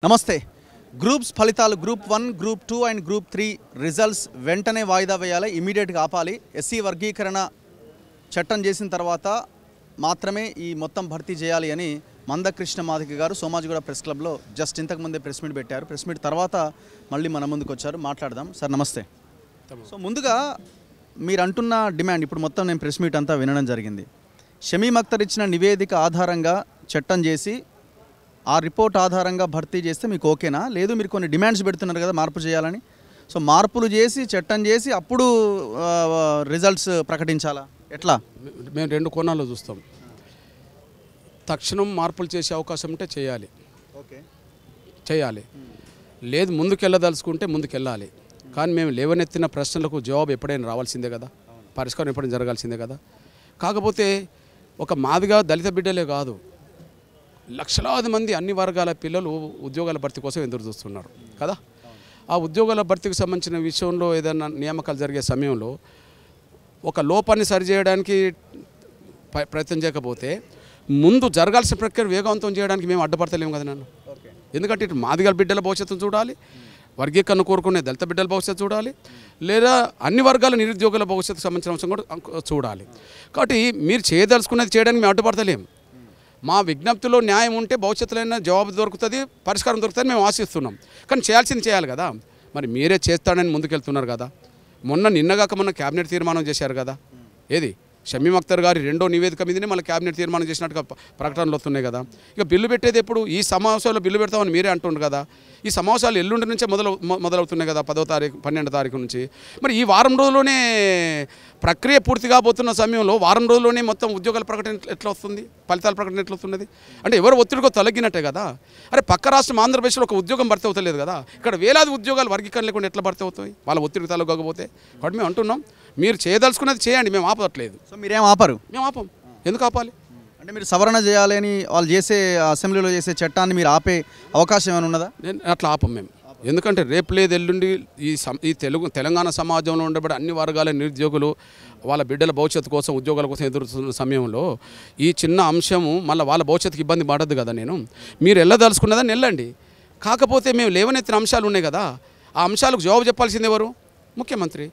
నమస్తే. గ్రూప్స్ ఫలితాలు group 1, group 2 and group 3 results వెంటనే వాయిదా వేయాలి, ఇమీడియట్గా ఆపాలి. ఎస్సీ వర్గీకరణ చట్టం చేసిన తర్వాత మాత్రమే ఈ మొత్తం భర్తీ చేయాలి అని మందకృష్ణ మాదిగ గారు సోమాజిగూడ ప్రెస్ క్లబ్లో జస్ట్ ఇంతకుముందే ప్రెస్ మీట్ పెట్టారు. ప్రెస్ మీట్ తర్వాత మళ్ళీ మన ముందుకు వచ్చారు. మాట్లాడదాం. సార్ నమస్తే. సో ముందుగా మీరు అంటున్న డిమాండ్ ఇప్పుడు మొత్తం నేను ప్రెస్ మీట్ అంతా వినడం జరిగింది. షమీమ్ అఖ్తర్ ఇచ్చిన నివేదిక ఆధారంగా చట్టం చేసి ఆ రిపోర్ట్ ఆధారంగా భర్తీ చేస్తే మీకు ఓకేనా? లేదు మీరు కొన్ని డిమాండ్స్ పెడుతున్నారు కదా మార్పు చేయాలని. సో మార్పులు చేసి చట్టం చేసి అప్పుడు రిజల్ట్స్ ప్రకటించాలా? ఎట్లా? మేము రెండు కోణాల్లో చూస్తాం. తక్షణం మార్పులు చేసే అవకాశం ఉంటే చేయాలి, లేదు ముందుకెళ్ళదలుచుకుంటే ముందుకెళ్ళాలి. కానీ మేము లేవనెత్తిన ప్రశ్నలకు జవాబు ఎప్పుడైనా రావాల్సిందే కదా, పరిష్కారం ఎప్పుడైనా జరగాల్సిందే కదా. కాకపోతే ఒక మాదిగా దళిత బిడ్డలే కాదు, లక్షలాది మంది అన్ని వర్గాల పిల్లలు ఉద్యోగాల భర్తీ కోసం ఎదురు చూస్తున్నారు కదా. ఆ ఉద్యోగాల భర్తీకి సంబంధించిన విషయంలో ఏదైనా నియామకాలు జరిగే సమయంలో ఒక లోపాన్ని సరిచేయడానికి ప్రయత్నం చేయకపోతే ముందు జరగాల్సిన ప్రక్రియ వేగవంతం చేయడానికి మేము అడ్డుపడతలేము కదా నన్ను. ఎందుకంటే ఇటు మాదిగల బిడ్డల భవిష్యత్తును చూడాలి, వర్గీకరణ కోరుకునే దళిత బిడ్డల భవిష్యత్తు చూడాలి, లేదా అన్ని వర్గాల నిరుద్యోగుల భవిష్యత్తుకు సంబంధించిన అంశం కూడా చూడాలి. కాబట్టి మీరు చేయదలుచుకునేది చేయడానికి మేము అడ్డుపడతలేము. మా విజ్ఞప్తిలో న్యాయం ఉంటే భవిష్యత్తులో జవాబు దొరుకుతుంది, పరిష్కారం దొరుకుతుంది మేము ఆశిస్తున్నాం. కానీ చేయాల్సింది చేయాలి కదా. మరి మీరే చేస్తాడని ముందుకెళ్తున్నారు కదా. నిన్నగాక మొన్న క్యాబినెట్ తీర్మానం చేశారు కదా. ఏది షమీమ్ అఖ్తర్ గారి రెండో నివేదిక మీదనే మళ్ళీ క్యాబినెట్ తీర్మానం చేసినట్టుగా ప్రకటనలు వస్తున్నాయి కదా. ఇక బిల్లు పెట్టేది ఎప్పుడు? ఈ సమావేశాల్లో బిల్లు పెడతామని మీరే అంటున్నారు కదా. ఈ సమావేశాలు ఎల్లుండి నుంచే మొదలవుతున్నాయి కదా, 10వ తారీఖు 12వ తారీఖు నుంచి. మరి ఈ వారం రోజుల్లోనే ప్రక్రియ పూర్తి కాబోతున్న సమయంలో వారం రోజుల్లోనే మొత్తం ఉద్యోగాల ప్రకటన ఎట్లా వస్తుంది, ఫలితాల ప్రకటన ఎట్లా వస్తున్నది? అంటే ఎవరు ఒత్తిడికో తొలగినట్టే కదా. అరే పక్క రాష్ట్రం ఆంధ్రప్రదేశ్లో ఒక ఉద్యోగం భర్తీ అవుతలేదు కదా, ఇక్కడ వేలాది ఉద్యోగాలు వర్గీకరణ లేకుండా ఎట్లా భర్తీ అవుతాయి వాళ్ళ ఒత్తిడికి తలగకపోతే? కాబట్టి మేము అంటున్నాం మీరు చేయదలుచుకున్నది చేయండి, మేము ఆపట్లేదు. సో మీరేం ఆపరు? మేము ఆపం. ఎందుకు ఆపాలి? అంటే మీరు సవరణ చేయాలి అని వాళ్ళు చేసే అసెంబ్లీలో చేసే చట్టాన్ని మీరు ఆపే అవకాశం ఏమైనా ఉన్నదా? నేను అట్లా ఆపం మేము. ఎందుకంటే రేపు లేదు ఎల్లుండి ఈ తెలంగాణ సమాజంలో ఉండబడే అన్ని వర్గాల నిరుద్యోగులు వాళ్ళ బిడ్డల భవిష్యత్తు కోసం ఉద్యోగాల కోసం ఎదురుతున్న సమయంలో ఈ చిన్న అంశము మళ్ళీ వాళ్ళ భవిష్యత్తుకి ఇబ్బంది పడద్దు కదా. మీరు వెళ్ళదలుచుకున్నదని వెళ్ళండి. కాకపోతే మేము లేవనెత్తిన అంశాలు ఉన్నాయి కదా, ఆ అంశాలకు జవాబు చెప్పాల్సింది ఎవరు? ముఖ్యమంత్రి.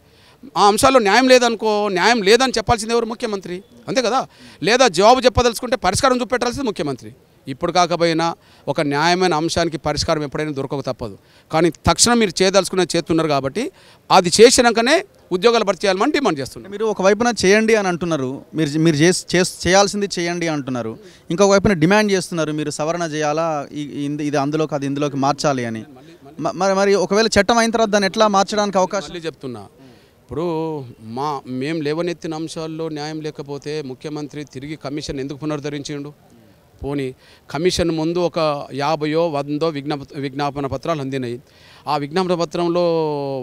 ఆ అంశాల్లో న్యాయం లేదనుకో, న్యాయం లేదని చెప్పాల్సింది ఎవరు? ముఖ్యమంత్రి. అంతే కదా. లేదా జవాబు చెప్పదలుచుకుంటే పరిష్కారం చూపెట్టాల్సింది ముఖ్యమంత్రి. ఇప్పుడు కాకపోయినా ఒక న్యాయమైన అంశానికి పరిష్కారం ఎప్పుడైనా దొరకక తప్పదు. కానీ తక్షణం మీరు చేయదలుచుకునేది చేస్తున్నారు కాబట్టి అది చేసినాకనే ఉద్యోగాలు భర్తీ చేయాలని డిమాండ్ చేస్తున్నారు. మీరు ఒకవైపున చేయండి అని అంటున్నారు, మీరు చేయాల్సింది చేయండి అంటున్నారు, ఇంకొక వైపున డిమాండ్ చేస్తున్నారు మీరు సవరణ చేయాలా, ఇది అందులోకి అది ఇందులోకి మార్చాలి అని. మరి ఒకవేళ చట్టం అయిన తర్వాత దాన్ని ఎట్లా మార్చడానికి అవకాశం? చెప్తున్నా. ఇప్పుడు మేము లేవనెత్తిన అంశాల్లో న్యాయం లేకపోతే ముఖ్యమంత్రి తిరిగి కమిషన్ ఎందుకు పునరుద్ధరించిండు? పోనీ కమిషన్ ముందు ఒక 50 100 విజ్ఞాపన పత్రాలు అందినాయి. ఆ విజ్ఞాపన పత్రంలో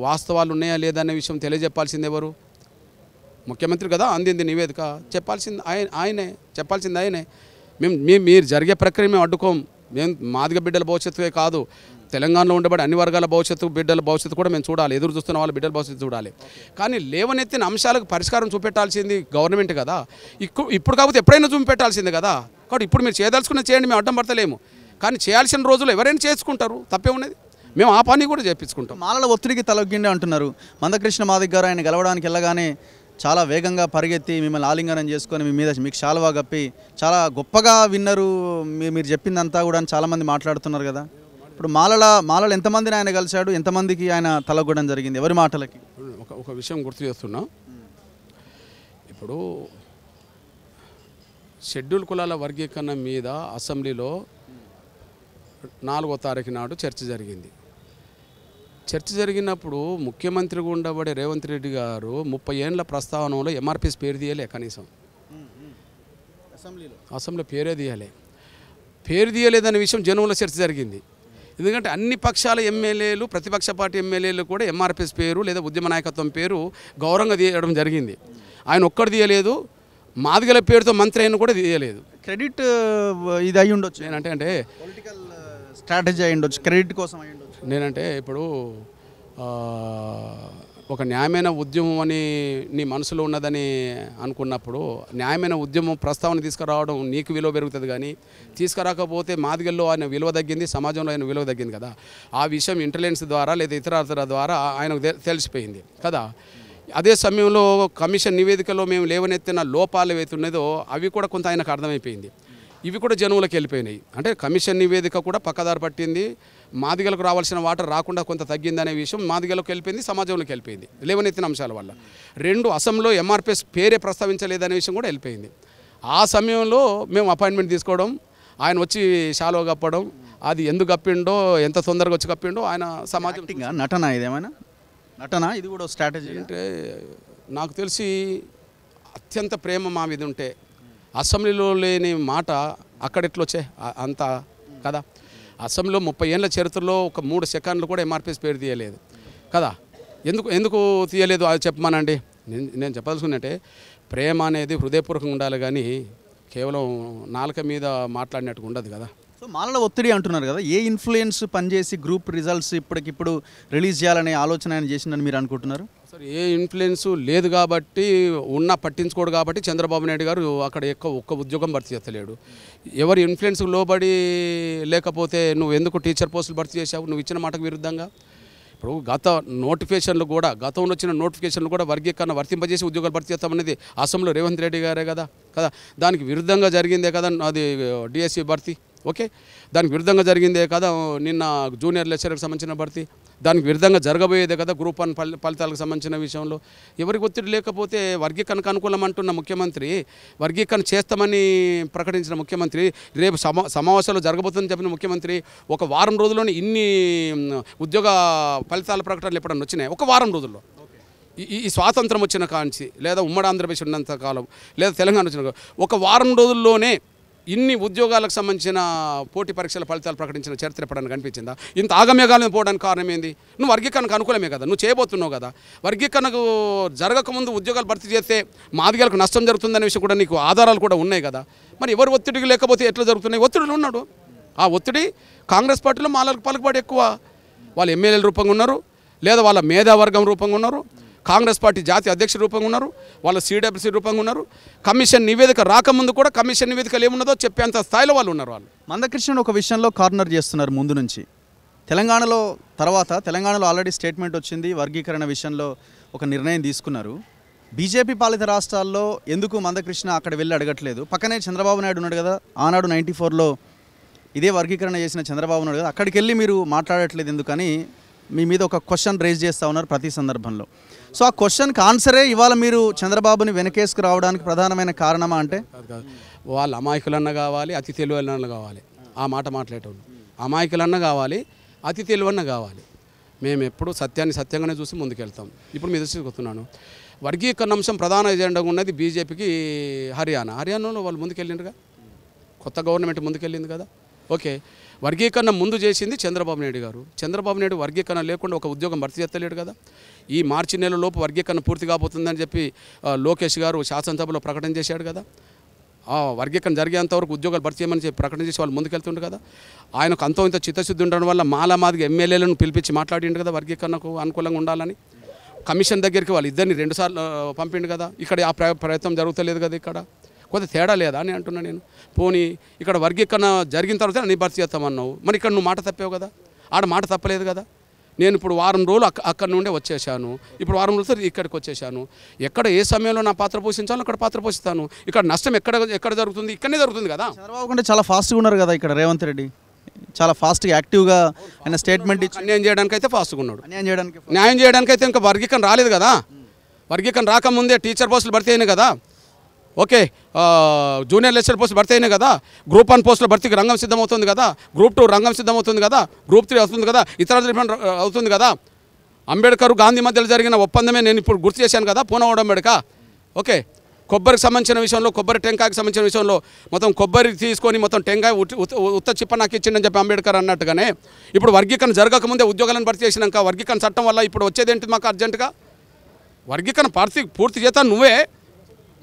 వాస్తవాలు ఉన్నాయా లేదా అనే విషయం తెలియజెప్పాల్సింది ఎవరు? ముఖ్యమంత్రి కదా. అందింది నివేదిక, చెప్పాల్సింది ఆయనే. మీరు జరిగే ప్రక్రియ మేము అడ్డుకోం. మేము మాదిగ బిడ్డల భవిష్యత్తువే కాదు, తెలంగాణలో ఉండబడి అన్ని వర్గాల భవిష్యత్తు బిడ్డల భవిష్యత్తు కూడా మేము చూడాలి, ఎదురు చూస్తున్న వాళ్ళ బిడ్డల భవిష్యత్తు చూడాలి. కానీ లేవనెత్తిన అంశాలకు పరిష్కారం చూపెట్టాల్సింది గవర్నమెంట్ కదా. ఇప్పుడు కాకపోతే ఎప్పుడైనా చూపెట్టాల్సిందే కదా. కాబట్టి ఇప్పుడు మీరు చేయదలుచుకున్న చేయండి, మేము అడ్డం పడతలేము. కానీ చేయాల్సిన రోజులు ఎవరైనా చేసుకుంటారు, తప్పే ఉన్నది. మేము ఆ పని కూడా చేయించుకుంటాం. మాలల ఒత్తిడికి తలొగ్గిండి అంటున్నారు మందకృష్ణ మాదిగ గారు. ఆయన గెలవడానికి వెళ్ళగానే చాలా వేగంగా పరిగెత్తి మిమ్మల్ని ఆలింగనం చేసుకొని మీకు శాలువా కప్పి చాలా గొప్పగా విన్నరు, మీరు చెప్పిందంతా కూడా చాలామంది మాట్లాడుతున్నారు కదా. ఇప్పుడు మాలలు ఎంతమందిని ఆయన కలిశాడు, ఎంతమందికి ఆయన తలగొడం జరిగింది, ఎవరి మాటలకి? ఒక విషయం గుర్తు చేస్తున్నా. ఇప్పుడు షెడ్యూల్ కులాల వర్గీకరణ మీద అసెంబ్లీలో 4వ తారీఖు నాడు చర్చ జరిగింది. చర్చ జరిగినప్పుడు ముఖ్యమంత్రిగా ఉండబడే రేవంత్ రెడ్డి గారు 30 ఏళ్ల ప్రస్తావనలో ఎంఆర్పీఎస్ పేరు తీయలే. కనీసం అసెంబ్లీలో పేరు తీయలేదనే విషయం జనంలో చర్చ జరిగింది. ఎందుకంటే అన్ని పక్షాల ఎమ్మెల్యేలు, ప్రతిపక్ష పార్టీ ఎమ్మెల్యేలు కూడా ఎంఆర్పీఎస్ పేరు లేదా ఉద్యమ నాయకత్వం పేరు గౌరవంగా తీయడం జరిగింది. ఆయన ఒక్కడు తీయలేదు, మాదిగల పేరుతో మంత్రి అయిన కూడా తీయలేదు. క్రెడిట్ ఇది అయి ఉండొచ్చు. అంటే పొలిటికల్ స్ట్రాటజీ అయి ఉండొచ్చు, క్రెడిట్ కోసం అయి ఉండొచ్చు. నేనంటే ఇప్పుడు ఒక న్యాయమైన ఉద్యమం అని నీ మనసులో ఉన్నదని అనుకున్నప్పుడు న్యాయమైన ఉద్యమం ప్రస్తావన తీసుకురావడం నీకు విలువ పెరుగుతుంది, కానీ తీసుకురాకపోతే మాదిగల్లో ఆయన విలువ తగ్గింది, సమాజంలో ఆయన విలువ తగ్గింది కదా. ఆ విషయం ఇంటెలిజెన్స్ ద్వారా లేదా ఇతర ద్వారా ఆయనకు తెలిసిపోయింది కదా. అదే సమయంలో కమిషన్ నివేదికలో మేము లేవనెత్తిన లోపాలు ఏవైతే ఉన్నదో అవి కూడా కొంత ఆయనకు అర్థమైపోయింది. ఇవి కూడా జనువులకు వెళ్ళిపోయినాయి. అంటే కమిషన్ నివేదిక కూడా పక్కదారి పట్టింది, మాదిగలకు రావాల్సిన వాటర్ రాకుండా కొంత తగ్గిందనే విషయం మాదిగలకు వెళ్ళిపోయింది, సమాజంలోకి వెళ్ళిపోయింది లేవనెత్తిన అంశాల వల్ల. 2 అసెంబ్లీలో ఎంఆర్పిఎస్ పేరే ప్రస్తావించలేదనే విషయం కూడా వెళ్ళిపోయింది. ఆ సమయంలో మేము అపాయింట్మెంట్ తీసుకోవడం, ఆయన వచ్చి షాలో కప్పడం, అది ఎందుకు కప్పిండో ఎంత తొందరగా వచ్చి కప్పిండో ఆయన సమాజం నటన ఇదేమైనా నటన ఇది కూడా స్ట్రాటజీ. అంటే నాకు తెలిసి అత్యంత ప్రేమ మా మీద ఉంటే అసెంబ్లీలో లేని మాట అక్కడెట్లొచ్చే అంత కదా. అసెంబ్లీలో 30 ఏళ్ళ చరిత్రలో ఒక 3 సెకండ్లు కూడా ఎంఆర్పిఎస్ పేరు తీయలేదు కదా. ఎందుకు తీయలేదు అది చెప్పమానండి. నేను చెప్పదలుచుకున్నట్టే ప్రేమ అనేది హృదయపూర్వకంగా ఉండాలి, కానీ కేవలం నాలుక మీద మాట్లాడినట్టుగా ఉండదు కదా. సో మాలల ఒత్తిడి అంటున్నారు కదా, ఏ ఇన్ఫ్లుయెన్స్ పనిచేసి గ్రూప్ రిజల్ట్స్ ఇప్పటికిప్పుడు రిలీజ్ చేయాలనే ఆలోచన ఆయన చేసిందని మీరు అనుకుంటున్నారు? సరే, ఏ ఇన్ఫ్లుయెన్స్ లేదు కాబట్టి పట్టించుకోడు కాబట్టి చంద్రబాబు నాయుడు గారు అక్కడ ఒక్క ఉద్యోగం భర్తీ చేస్తలేడు. ఎవరి ఇన్ఫ్లుయెన్స్ లోబడి లేకపోతే నువ్వు ఎందుకు టీచర్ పోస్టులు భర్తీ చేసావు నువ్వు ఇచ్చిన మాటకు విరుద్ధంగా? ఇప్పుడు గతంలో వచ్చిన నోటిఫికేషన్లు కూడా వర్గీకరణ వర్తింపజేసి ఉద్యోగాలు భర్తీ చేస్తామనేది అసెంబ్లీలో రేవంత్ రెడ్డి గారే కదా. దానికి విరుద్ధంగా జరిగిందే కదా అది డిఎస్సి భర్తీ. ఓకే, దానికి విరుద్ధంగా జరిగిందే కదా నిన్న జూనియర్ లెక్చరర్కి సంబంధించిన భర్తీ. దానికి విరుద్ధంగా జరగబోయేదే కదా గ్రూప్ 1 ఫలితాలకు సంబంధించిన విషయంలో. ఎవరికి ఒత్తిడి లేకపోతే వర్గీకరణకు అనుకూలం అంటున్న ముఖ్యమంత్రి, వర్గీకరణ చేస్తామని ప్రకటించిన ముఖ్యమంత్రి, రేపు సమావేశాలు జరగబోతుందని చెప్పిన ముఖ్యమంత్రి ఒక వారం రోజుల్లోనే ఇన్ని ఉద్యోగ ఫలితాల ప్రకటనలు ఎప్పుడన్నా వచ్చినాయి? ఒక వారం రోజుల్లో ఈ స్వాతంత్రం వచ్చిన కాంచి లేదా ఉమ్మడి ఆంధ్రప్రదేశ్ ఉన్నంత కాలం లేదా తెలంగాణ వచ్చిన ఒక వారం రోజుల్లోనే ఇన్ని ఉద్యోగాలకు సంబంధించిన పోటీ పరీక్షల ఫలితాలు ప్రకటించిన చరిత్ర ఎప్పుడన్నా కనిపించిందా? ఇంత ఆగమ్యగాలం పోవడానికి కారణం ఏంది? నువ్వు వర్గీకరణకు అనుకూలమే కదా, నువ్వు చేయబోతున్నావు కదా. వర్గీకరణకు జరగకముందు ఉద్యోగాలు భర్తీ చేస్తే మాదిగలకు నష్టం జరుగుతుందనే విషయం కూడా నీకు ఆధారాలు కూడా ఉన్నాయి కదా. మరి ఎవరు ఒత్తిడికి లేకపోతే ఎట్లా జరుగుతున్నాయి? ఒత్తిడిలో ఉన్నాడు. ఆ ఒత్తిడి కాంగ్రెస్ పార్టీలో మాలకు పలుకుబడి ఎక్కువ. వాళ్ళు ఎమ్మెల్యేల రూపంగా ఉన్నారు, లేదా వాళ్ళ మేధావర్గం రూపంగా ఉన్నారు, కాంగ్రెస్ పార్టీ జాతీయ అధ్యక్షుల రూపంగా ఉన్నారు, వాళ్ళ సిడబ్ల్యూసీ రూపంగా ఉన్నారు. కమిషన్ నివేదిక రాకముందు కూడా కమిషన్ నివేదికలు ఏమున్నదో చెప్పేంత స్థాయిలో వాళ్ళు ఉన్నారు. వాళ్ళు మందకృష్ణ ఒక విషయంలో కార్నర్ చేస్తున్నారు ముందు నుంచి. తెలంగాణలో ఆల్రెడీ స్టేట్మెంట్ వచ్చింది, వర్గీకరణ విషయంలో ఒక నిర్ణయం తీసుకున్నారు. బీజేపీ పాలిత రాష్ట్రాల్లో ఎందుకు మందకృష్ణ అక్కడ వెళ్ళి అడగట్లేదు? పక్కనే చంద్రబాబు నాయుడు ఉన్నాడు కదా, ఆనాడు 94లో ఇదే వర్గీకరణ చేసిన చంద్రబాబు నాయుడు కదా, అక్కడికి వెళ్ళి మీరు మాట్లాడట్లేదు ఎందుకని మీ మీద ఒక క్వశ్చన్ రేజ్ చేస్తూ ఉన్నారు ప్రతి సందర్భంలో. సో ఆ క్వశ్చన్కి ఆన్సరే ఇవాళ మీరు చంద్రబాబుని వెనకేసుకు రావడానికి ప్రధానమైన కారణమా? అంటే వాళ్ళు అమాయకులన్నా కావాలి, అతి తెలివైన కావాలి. ఆ మాట మాట్లాడేటోళ్ళు అమాయకులన్నా కావాలి, అతి తెలివన్నా కావాలి. మేము ఎప్పుడు సత్యాన్ని సత్యంగానే చూసి ముందుకెళ్తాం. ఇప్పుడు మీ దృష్టికి వస్తున్నాను, వర్గీకరణ అంశం ప్రధాన ఎజెండాగా ఉన్నది బీజేపీకి హర్యానాలో వాళ్ళు ముందుకెళ్ళిండ్రుగా, కొత్త గవర్నమెంట్ ముందుకెళ్ళింది కదా. ఓకే, వర్గీకరణ ముందు చేసింది చంద్రబాబు నాయుడు గారు. చంద్రబాబు నాయుడు వర్గీకరణ లేకుండా ఒక ఉద్యోగం భర్తీ చేస్తలేడు కదా. ఈ మార్చి నెలలోపు వర్గీకరణ పూర్తి కాబోతుందని చెప్పి లోకేష్ గారు శాసనసభలో ప్రకటన చేశాడు కదా. వర్గీకరణ జరిగేంతవరకు ఉద్యోగాలు భర్తీ చేయమని చెప్పి ప్రకటన చేసి వాళ్ళు ముందుకెళ్తుండ్రు కదా. ఆయనకు అంతో ఇంత చిత్తశుద్ధి ఉండడం వల్ల మాదిగా ఎమ్మెల్యేలను పిలిపించి మాట్లాడిండు కదా వర్గీకరణకు అనుకూలంగా ఉండాలని. కమిషన్ దగ్గరికి వాళ్ళు ఇద్దరిని 2 సార్లు పంపిండు కదా. ఇక్కడ ఆ ప్రయత్నం జరుగుతలేదు కదా. ఇక్కడ కొంత తేడా లేదా అని అంటున్నా నేను. పోనీ ఇక్కడ వర్గీకరణ జరిగిన తర్వాత నీ భర్తీ చేస్తామన్నావు, మరి ఇక్కడ నువ్వు మాట తప్పావు కదా. ఆడ మాట తప్పలేదు కదా. నేను ఇప్పుడు వారం రోజులు అక్కడ నుండే వచ్చేసాను, ఇప్పుడు వారం రోజులు ఇక్కడికి వచ్చేసాను. ఎక్కడ ఏ సమయంలో నా పాత్ర పోషించాలో అక్కడ పాత్ర పోషిస్తాను. ఇక్కడ నష్టం ఎక్కడ జరుగుతుంది? ఇక్కడనే జరుగుతుంది కదా. చంద్రబాబు కంటే చాలా ఫాస్ట్గా ఉన్నారు కదా ఇక్కడ రేవంత్ రెడ్డి, చాలా ఫాస్ట్గా యాక్టివ్గా ఆయన స్టేట్మెంట్ ఇచ్చి అన్యాయం చేయడానికి అయితే ఫాస్ట్గా ఉన్నాడు. న్యాయం చేయడానికి అయితే ఇంకా వర్గీకరణ రాలేదు కదా. వర్గీకరణ రాకముందే టీచర్ పోస్టులు భర్తీ అయినాయి కదా. ఓకే, జూనియర్ లెక్చరర్ పోస్టులు భర్తీ అయినాయి కదా. గ్రూప్ 1 పోస్టుల భర్తీకి రంగం సిద్ధమవుతుంది కదా. గ్రూప్ 2 రంగం సిద్ధమవుతుంది కదా. గ్రూప్ 3 అవుతుంది కదా. ఇతర అవుతుంది కదా. అంబేద్కర్ గాంధీ మధ్యలో జరిగిన ఒప్పందమే నేను ఇప్పుడు గుర్తు చేశాను కదా, పూనవడం అంబేద్కర్. ఓకే, కొబ్బరికి సంబంధించిన విషయంలో, కొబ్బరి టెంకాయకి సంబంధించిన విషయంలో మొత్తం కొబ్బరి తీసుకొని మొత్తం టెంకాయ ఉత్త చిప్ప నాకు ఇచ్చిందని చెప్పి అంబేద్కర్ అన్నట్టుగానే ఇప్పుడు వర్గీకరణ జరగకముందే ఉద్యోగాలను భర్తీ చేసినాక వర్గీకరణ చట్టం వల్ల ఇప్పుడు వచ్చేది ఏంటి మాకు అర్జెంటుగా? వర్గీకరణ పూర్తి చేస్తాను నువ్వే,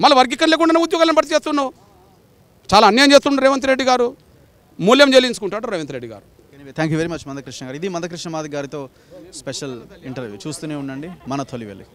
మళ్ళీ వర్గీకరణ లేకుండా ఉద్యోగాలను భర్తీ చేస్తున్నావు. చాలా అన్యాయం చేస్తుండ్రు రేవంత్ రెడ్డి గారు. మూల్యం చెల్లించుకుంటాడు రేవంత్ రెడ్డి గారు. Thank you very much Mandakrishna గారు. ఇది మందకృష్ణ మాదిగ గారితో స్పెషల్ ఇంటర్వ్యూ. చూస్తూనే ఉండండి మన తొలి వెలుగు.